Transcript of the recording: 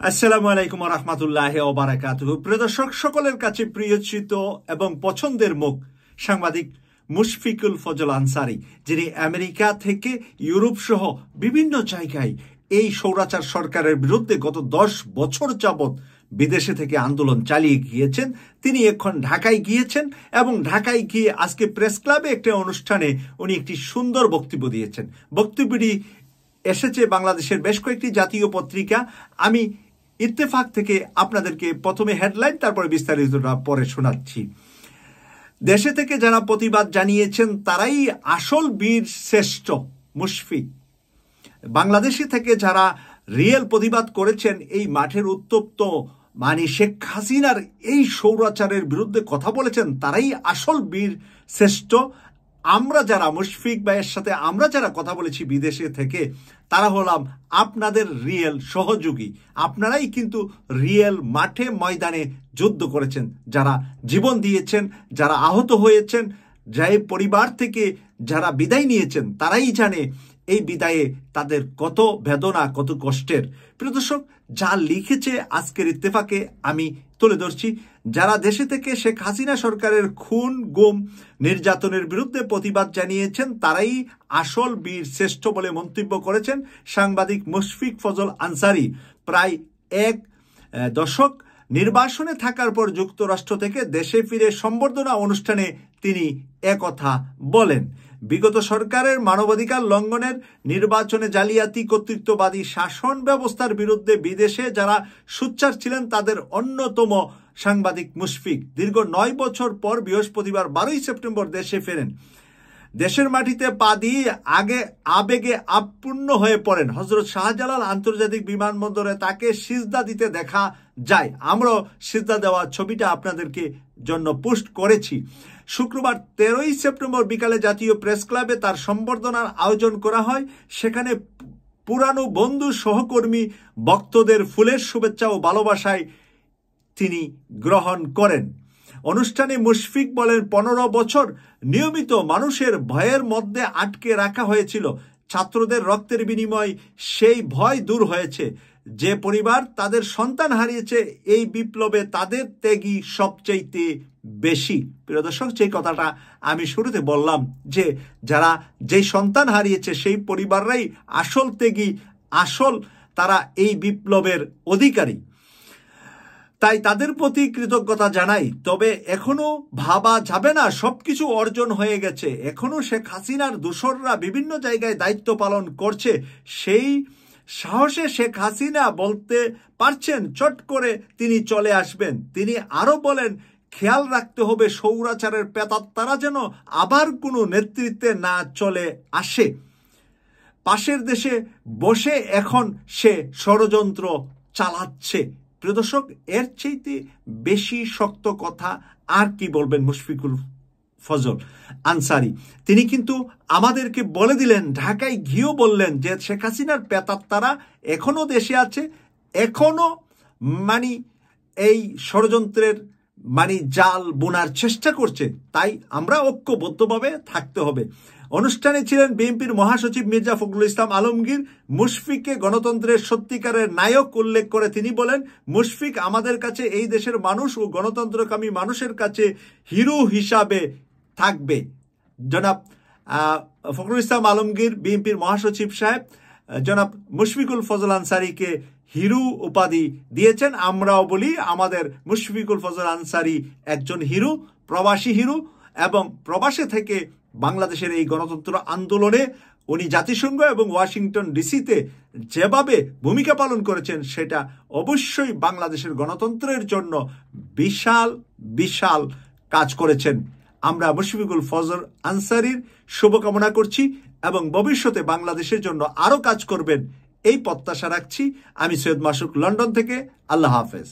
আসসালামু আলাইকুম ওয়া রাহমাতুল্লাহি ওয়া বারাকাতুহু। প্রিয় দর্শক, সকলের কাছে প্রিয়চিত এবং পছন্দের মুখ সাংবাদিক মুশফিকুল ফজল আনসারী, যিনি আমেরিকা থেকে ইউরোপ সহ বিভিন্ন জায়গায় এই স্বৈরাচার সরকারের বিরুদ্ধে গত 10 বছর যাবৎ বিদেশে থেকে আন্দোলন চালিয়ে গিয়েছেন। তিনি এখন ঢাকায় গিয়েছেন এবং ঢাকায় গিয়ে আজকে প্রেস ক্লাবে একটা অনুষ্ঠানে উনি একটি সুন্দর বক্তব্য দিয়েছেন। বক্তব্যটি এসেছে বাংলাদেশের বেশ কয়েকটি জাতীয় পত্রিকা। আমি ইত্তেফাক থেকে আপনাদেরকে প্রথমে হেডলাইন, তারপরে বিস্তারিতটা পরে শোনাচ্ছি। দেশে থেকে যারা প্রতিবাদ জানিয়েছেন তারাই আসল বীর শ্রেষ্ঠ মুশফিক। বাংলাদেশে থেকে যারা রিয়েল প্রতিবাদ করেছেন, এই মাঠের উত্তপ্ত শেখ হাসিনার এই স্বৈরাচারের বিরুদ্ধে কথা বলেছেন, তারাই আসল বীর শ্রেষ্ঠ। আমরা যারা মুশফিক ভাইয়ের সাথে আমরা যারা কথা বলেছি বিদেশে থেকে, তারা হলাম আপনাদের রিয়েল সহযোগী। আপনারাই কিন্তু রিয়েল মাঠে ময়দানে যুদ্ধ করেছেন, যারা জীবন দিয়েছেন, যারা আহত হয়েছেন, যাই পরিবার থেকে যারা বিদায় নিয়েছেন, তারাই জানে এই বিদায়ে তাদের কত বেদনা, কত কষ্টের। প্রিয় দর্শক, যা লিখেছে আজকের ইত্তেফাকে আমি তুলে ধরছি। যারা দেশে থেকে শেখ হাসিনা সরকারের খুন, গুম, নির্যাতনের বিরুদ্ধে প্রতিবাদ জানিয়েছেন, তারাই আসল বীর শ্রেষ্ঠ বলে মন্তব্য করেছেন সাংবাদিক মুশফিক ফজল আনসারী। প্রায় এক দশক নির্বাসনে থাকার পর যুক্তরাষ্ট্র থেকে দেশে ফিরে সম্বর্ধনা অনুষ্ঠানে তিনি একথা বলেন। বিগত সরকারের মানবাধিকার লঙ্ঘনের, নির্বাচনে জালিয়াতি, কর্তৃত্ববাদী শাসন ব্যবস্থার বিরুদ্ধে বিদেশে যারা সোচ্চার ছিলেন তাদের অন্যতম সাংবাদিক মুশফিক দীর্ঘ 9 বছর পর বৃহস্পতিবার 12 সেপ্টেম্বর দেশে ফেরেন। দেশের মাটিতে পা দিয়ে আবেগে আপ্পূর্ণ হয়ে পড়েন। হযরত শাহজালাল আন্তর্জাতিক বিমানবন্দরে তাকে সিজদা দিতে দেখা যায়। আমরাও সিজদা দেওয়া ছবিটা আপনাদেরকে জন্য পোস্ট করেছি। শুক্রবার 13 সেপ্টেম্বর বিকালে জাতীয় প্রেস ক্লাবে তার সম্বর্ধনার আয়োজন করা হয়। সেখানে পুরানো বন্ধু, সহকর্মী, ভক্তদের ফুলের শুভেচ্ছা ও ভালোবাসায় তিনি গ্রহণ করেন। অনুষ্ঠানে মুশফিক বলেন, 15 বছর নিয়মিত মানুষের ভয়ের মধ্যে আটকে রাখা হয়েছিল। ছাত্রদের রক্তের বিনিময়ে সেই ভয় দূর হয়েছে। যে পরিবার তাদের সন্তান হারিয়েছে, এই বিপ্লবে তাদের ত্যাগই সবচেয়ে বেশি। প্রিয় দর্শক, যে কথাটা আমি শুরুতে বললাম, যে যারা যেই সন্তান হারিয়েছে সেই পরিবাররাই আসল ত্যাগী, আসল তারা এই বিপ্লবের অধিকারী। তাই তাদের প্রতি কৃতজ্ঞতা জানাই। তবে এখনো ভাবা যাবে না সবকিছু অর্জন হয়ে গেছে। এখনো শেখ হাসিনার দোসররা বিভিন্ন জায়গায় দায়িত্ব পালন করছে। সেই সাহসে শেখ হাসিনা বলতে পারছেন চট করে তিনি চলে আসবেন। তিনি আরো বলেন, খেয়াল রাখতে হবে স্বৈরাচারের প্রেতাত্মারা যেন আবার কোনো নেতৃত্বে না চলে আসে। পাশের দেশে বসে এখন সে ষড়যন্ত্র চালাচ্ছে। প্রিয় দর্শক, এর চাইতে বেশি শক্ত কথা আর কি বলবেন মুশফিকুল ফজল আনসারী। তিনি কিন্তু আমাদেরকে বলে দিলেন, ঢাকায় গিয়েও বললেন যে শেখ হাসিনার প্রেতাত্মারা এখনো দেশে আছে, এখনো এই ষড়যন্ত্রের জাল বোনার চেষ্টা করছে। তাই আমরা ঐক্যবদ্ধভাবে থাকতে হবে। অনুষ্ঠানে ছিলেন বিএনপির মহাসচিব মির্জা ফখরুল ইসলাম আলমগীর। মুশফিককে গণতন্ত্রের সত্যিকারের নায়ক উল্লেখ করে তিনি বলেন, মুশফিক আমাদের কাছে, এই দেশের মানুষ ও গণতন্ত্রকামী মানুষের কাছে হিরো হিসাবে থাকবে। জনাব ফখরুল ইসলাম আলমগীর, বিএনপির মহাসচিব সাহেব জনাব মুশফিকুল ফজল আনসারীকে হিরো উপাধি দিয়েছেন। আমরাও বলি আমাদের মুশফিকুল ফজল আনসারী একজন হিরো, প্রবাসী হিরো, এবং প্রবাসে থেকে বাংলাদেশের এই গণতন্ত্র আন্দোলনে উনি জাতিসংঘ এবং ওয়াশিংটন ডিসিতে যেভাবে ভূমিকা পালন করেছেন, সেটা অবশ্যই বাংলাদেশের গণতন্ত্রের জন্য বিশাল বিশাল কাজ করেছেন। আমরা মুশফিকুল ফজল আনসারীর শুভকামনা করছি এবং ভবিষ্যতে বাংলাদেশের জন্য আরো কাজ করবেন এই প্রত্যাশা রাখছি। আমি সৈয়দ মাসুক, লন্ডন থেকে। আল্লাহ হাফেজ।